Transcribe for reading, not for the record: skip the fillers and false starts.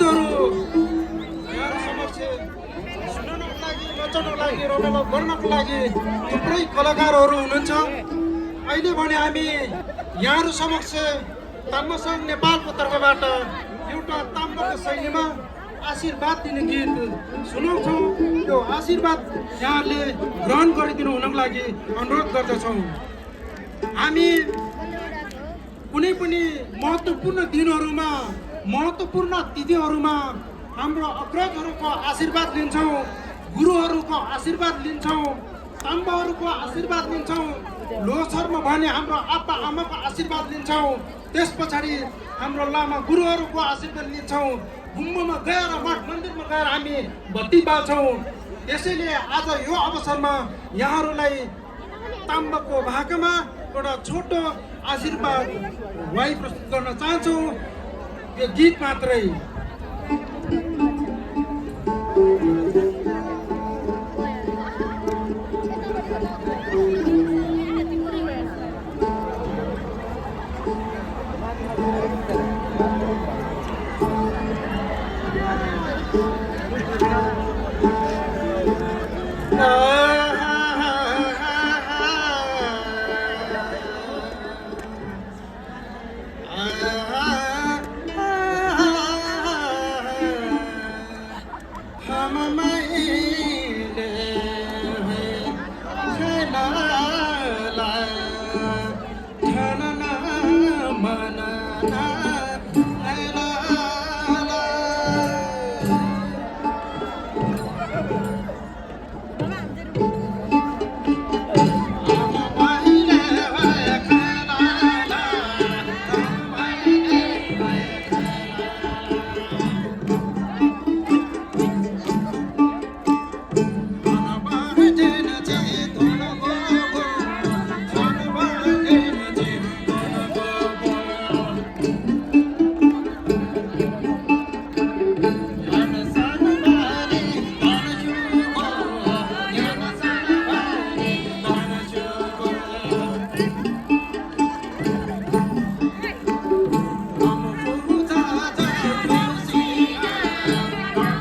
गीतहरू यहाँ समक्ष सुनाउनको लागि नचाउनको लागि रमाइलो गर्नको लागि थुप्रै कलाकारहरू हुनुहुन्छ। अहिले भने हामी यहाँहरू समक्ष ताम्बासङ नेपालको तर्फबाट एउटा ताम्बाको शैलीमा आशीर्वाद दिने गीत सुनाउँछौँ। यो आशीर्वाद यहाँहरूले ग्रहण गरिदिनु हुनको लागि अनुरोध गर्दछौँ। हामी कुनै पनि महत्त्वपूर्ण दिनहरूमा महत्त्वपूर्ण तिथिहरूमा हाम्रो अग्रजहरूको आशीर्वाद लिन्छौँ, गुरुहरूको आशीर्वाद लिन्छौँ, ताम्बाहरूको आशीर्वाद लिन्छौँ। लोसारमा भने हाम्रो आप्पा आमाको आशीर्वाद लिन्छौँ। त्यस पछाडि हाम्रो लामा गुरुहरूको आशीर्वाद लिन्छौँ। गुम्बामा गएर मठ मन्दिरमा गएर हामी बत्ती बाल्छौँ। यसैले आज यो अवसरमा यहाँहरूलाई ताम्बाको भाकामा एउटा छोटो आशीर्वाद वाइ प्रस्तुत गर्न चाहन्छौँ। यो गीत मात्रै।